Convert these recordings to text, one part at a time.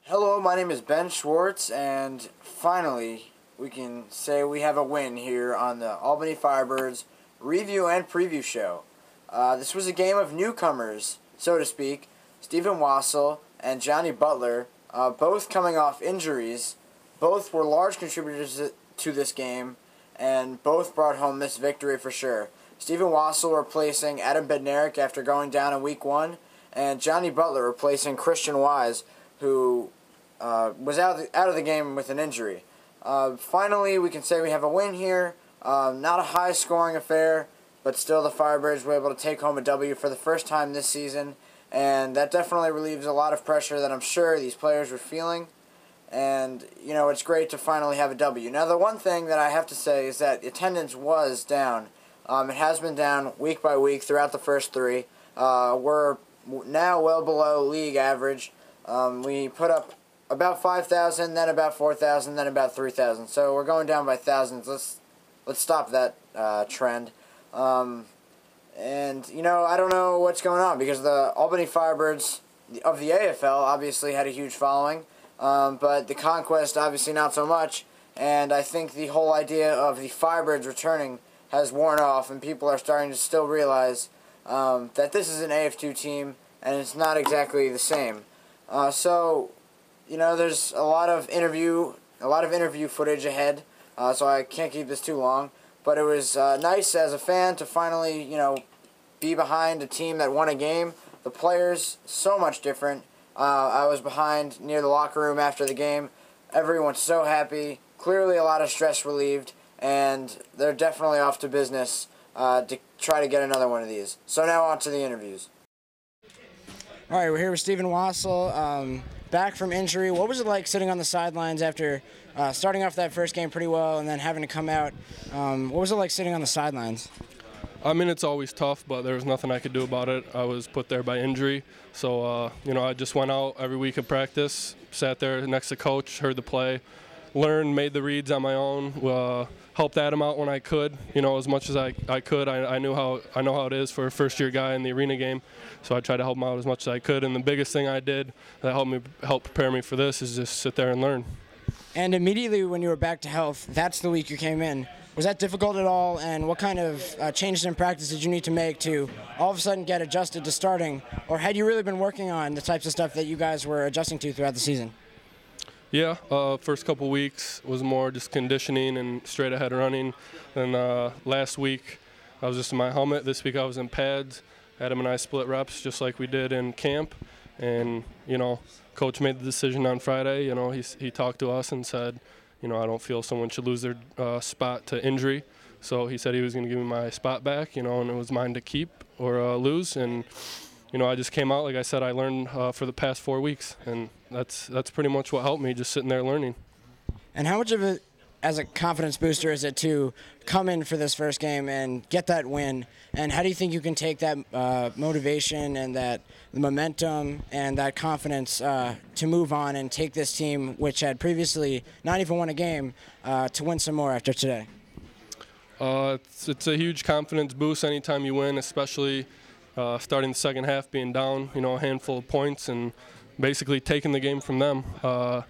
Hello, my name is Ben Schwartz, and finally we can say we have a win here on the Albany Firebirds review and preview show. This was a game of newcomers, so to speak. Stephen Wassel and Johnny Butler, both coming off injuries. Both were large contributors to this game, and both brought home this victory for sure. Stephen Wassel replacing Adam Bednarik after going down in Week 1, and Johnny Butler replacing Christian Wise, who was out of the game with an injury. Finally, we can say we have a win here. Not a high-scoring affair, but still the Firebirds were able to take home a W for the first time this season, and that definitely relieves a lot of pressure that I'm sure these players were feeling. And, it's great to finally have a W. Now, the one thing that I have to say is that attendance was down. It has been down week by week throughout the first three. We're now well below league average. We put up about 5,000, then about 4,000, then about 3,000. So we're going down by thousands. Let's stop that trend. And I don't know what's going on because the Albany Firebirds of the AFL obviously had a huge following, but the Conquest obviously not so much. And I think the whole idea of the Firebirds returning has worn off, and people are starting to still realize that this is an AF2 team, and it's not exactly the same. There's a lot of interview footage ahead, so I can't keep this too long. But it was nice as a fan to finally, be behind a team that won a game. The players, so much different. I was behind near the locker room after the game. Everyone's so happy. Clearly a lot of stress relieved, and they're definitely off to business to try to get another one of these. So now on to the interviews. All right, we're here with Stephen Wassel, back from injury. What was it like sitting on the sidelines after starting off that first game pretty well and then having to come out? What was it like sitting on the sidelines? I mean, it's always tough, but there was nothing I could do about it. I was put there by injury. So, I just went out every week of practice, sat there next to coach, heard the play, learned, made the reads on my own, helped Adam out when I could, as much as I could. I know how it is for a first-year guy in the arena game, so I tried to help him out as much as I could. And the biggest thing I did that helped prepare me for this is just sit there and learn. And immediately when you were back to health, that's the week you came in. Was that difficult at all, and what kind of changes in practice did you need to make to all of a sudden get adjusted to starting, or had you really been working on the types of stuff that you guys were adjusting to throughout the season? Yeah, first couple weeks was more just conditioning and straight ahead running. Then last week I was just in my helmet. This week I was in pads. Adam and I split reps just like we did in camp. And, coach made the decision on Friday. He talked to us and said, I don't feel someone should lose their spot to injury. So he said he was going to give me my spot back, and it was mine to keep or lose. And, I just came out, like I said, I learned for the past 4 weeks. And that's pretty much what helped me, just sitting there learning. And how much of it, as a confidence booster, is it to come in for this first game and get that win? And how do you think you can take that motivation and that momentum and that confidence to move on and take this team, which had previously not even won a game, to win some more after today? It's a huge confidence boost anytime you win, especially starting the second half being down, a handful of points and basically taking the game from them. A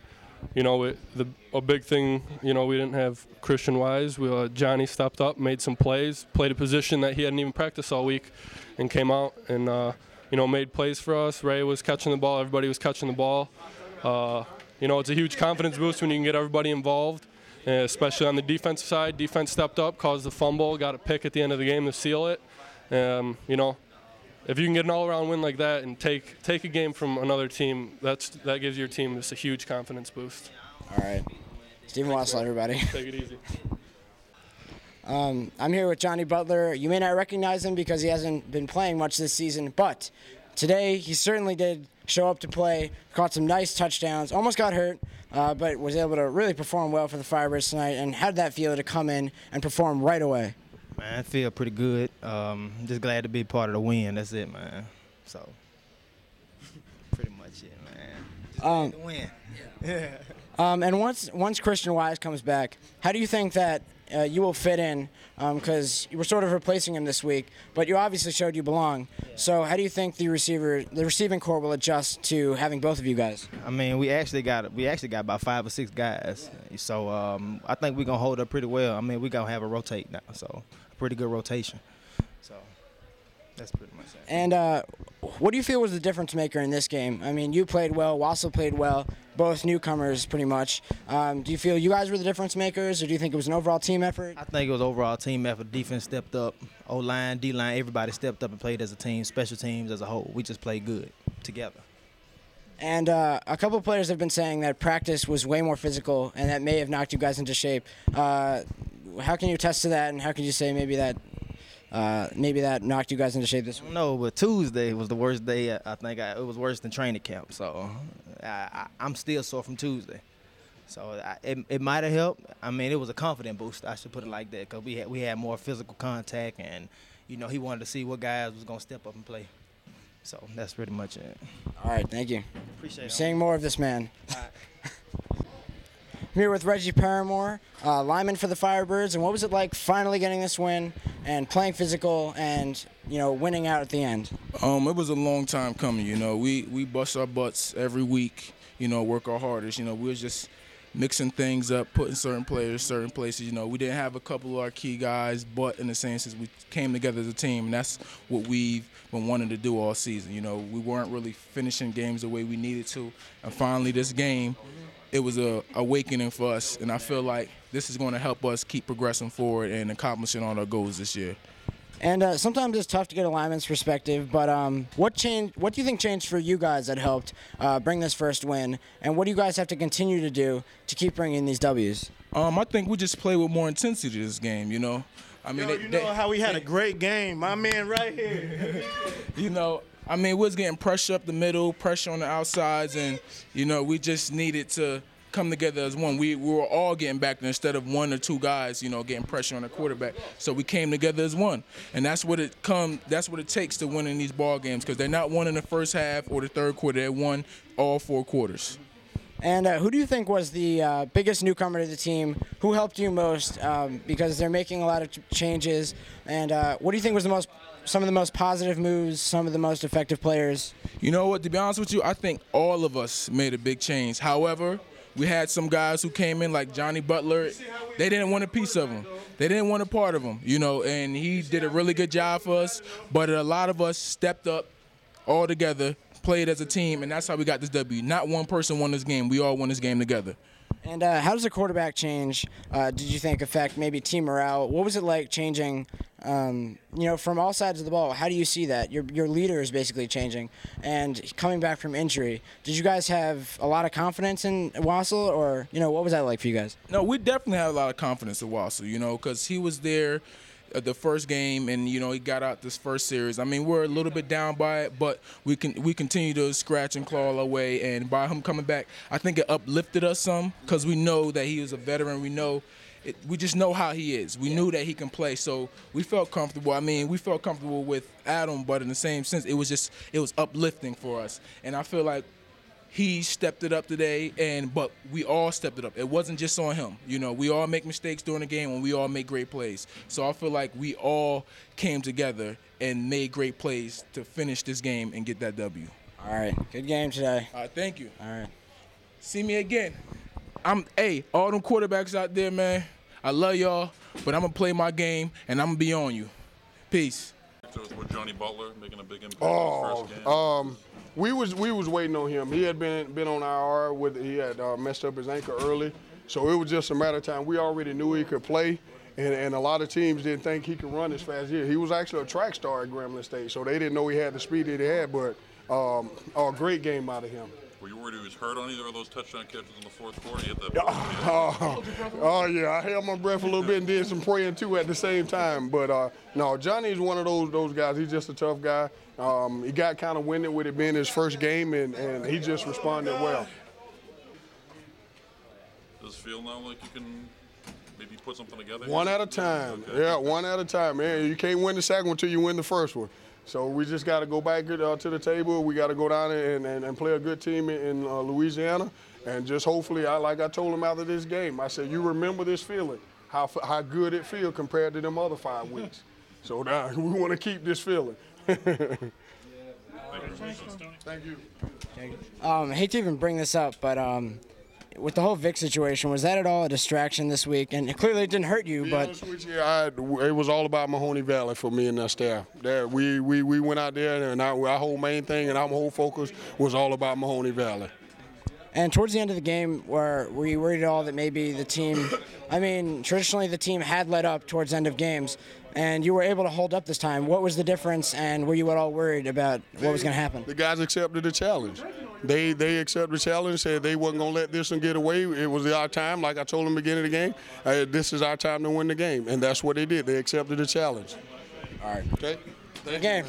big thing, we didn't have Christian Wise. Johnny stepped up, made some plays, played a position that he hadn't even practiced all week, and came out and, made plays for us. Ray was catching the ball. Everybody was catching the ball. It's a huge confidence boost when you can get everybody involved, especially on the defensive side. Defense stepped up, caused the fumble, got a pick at the end of the game to seal it. If you can get an all-around win like that and take a game from another team, that gives your team just a huge confidence boost. All right. Stephen Wassel, everybody. Take it easy. I'm here with Johnny Butler. You may not recognize him because he hasn't been playing much this season, but today he certainly did show up to play, caught some nice touchdowns, almost got hurt, but was able to really perform well for the Firebirds tonight. And how did that feel to come in and perform right away? Man, I feel pretty good. Just glad to be part of the win. That's it, man. So, pretty much it, man. Just glad to win. Yeah. And once Christian Wise comes back, how do you think that you will fit in because you were sort of replacing him this week, but you obviously showed you belong. So how do you think the receiving corps will adjust to having both of you guys? I mean, we actually got about 5 or 6 guys. So I think we're going to hold up pretty well. I mean, we're going to have a rotate now, so a pretty good rotation. So that's pretty much it. And what do you feel was the difference maker in this game? I mean, you played well, Wassel played well, both newcomers pretty much. Do you feel you guys were the difference makers, or do you think it was an overall team effort? I think it was overall team effort. Defense stepped up. O-line, D-line, everybody stepped up and played as a team. Special teams as a whole. We just played good together. And a couple of players have been saying that practice was way more physical, and that may have knocked you guys into shape. How can you attest to that, and how can you say maybe that knocked you guys into shape this week? No, but Tuesday was the worst day. I think it was worse than training camp. So I'm still sore from Tuesday. So it might have helped. I mean, it was a confident boost. I should put it like that, because we had more physical contact, and he wanted to see what guys was gonna step up and play. So that's pretty much it. All right, thank you. Appreciate it. Seeing more of this man. I'm here with Reggie Paramore, lineman for the Firebirds, and what was it like finally getting this win and playing physical and winning out at the end? It was a long time coming. We bust our butts every week. Work our hardest. We was just mixing things up, putting certain players certain places. We didn't have a couple of our key guys, but in the same sense, we came together as a team, and that's what we've been wanting to do all season. We weren't really finishing games the way we needed to, and finally this game, it was a awakening for us, and I feel like this is going to help us keep progressing forward and accomplishing all our goals this year. And sometimes it's tough to get a lineman's perspective, but what do you think changed for you guys that helped bring this first win, and what do you guys have to continue to do to keep bringing these W's? I think we just play with more intensity this game, I mean, how we had a great game, my man right here. we was getting pressure up the middle, pressure on the outsides, and, we just needed to come together as one. We were all getting back there instead of 1 or 2 guys, getting pressure on the quarterback. So we came together as one, and that's what it takes to win in these ball games, because they're not won in the first half or the third quarter. They won all 4 quarters. And who do you think was the biggest newcomer to the team? Who helped you most? Because they're making a lot of changes. And what do you think was some of the most positive moves, some of the most effective players? You know what? To be honest with you, I think all of us made a big change. However, we had some guys who came in like Johnny Butler. They didn't want a piece of him. They didn't want a part of him, and he did a really good job for us. But a lot of us stepped up all together, played as a team, and that's how we got this W. Not one person won this game. We all won this game together. And how does a quarterback change, did you think, affect maybe team morale? What was it like changing, from all sides of the ball? How do you see that? Your leader is basically changing. And coming back from injury, did you guys have a lot of confidence in Wassel, or, what was that like for you guys? No, we definitely had a lot of confidence in Wassel, because he was there the first game, and he got out this first series. I mean, we're a little bit down by it, but we continue to scratch and claw our way. And by him coming back, I think it uplifted us some, because we know that he is a veteran. We just know how he is. We knew that he can play, so we felt comfortable. I mean, we felt comfortable with Adam, but in the same sense, it was uplifting for us. And I feel like he stepped it up today, but we all stepped it up. It wasn't just on him. We all make mistakes during the game, and we all make great plays. So I feel like we all came together and made great plays to finish this game and get that W. All right. Good game today. All right, thank you. All right. See me again. All them quarterbacks out there, man, I love y'all, but I'm going to play my game, and I'm going to be on you. Peace. With Johnny Butler making a big impact on his first game. We was waiting on him. He had been on IR he had messed up his ankle early, so it was just a matter of time. We already knew he could play, and a lot of teams didn't think he could run as fast as he did. He was actually a track star at Grambling State, so they didn't know he had the speed that he had. But a great game out of him. Were you worried he was hurt on either of those touchdown catches in the fourth quarter? He hit that yeah, I held my breath a little bit and did some praying too at the same time. But no, Johnny's one of those guys. He's just a tough guy. He got kind of winded with it being his first game, and he just responded well. Does it feel now like you can maybe put something together? One at a time. Okay. Yeah, one at a time, man. You can't win the second one until you win the first one. So we just got to go back to the table. We got to go down and play a good team in Louisiana, and just hopefully, like I told him after this game, I said, you remember this feeling. how good it feels compared to them other 5 weeks. So now we want to keep this feeling. Thank you. I hate to even bring this up, but with the whole Vic situation, was that at all a distraction this week? And clearly it didn't hurt you, To be but honest with you, it was all about Mahoney Valley for me and that staff. We went out there, and our whole main thing and our whole focus was all about Mahoney Valley. and towards the end of the game, were you worried at all that maybe the team, I mean, traditionally the team had led up towards end of games, and you were able to hold up this time. What was the difference, and were you at all worried about what was going to happen? The guys accepted the challenge. They accepted the challenge, said they wasn't going to let this one get away. It was our time, like I told them at the beginning of the game. This is our time to win the game, and that's what they did. They accepted the challenge. All right. Okay? Good game.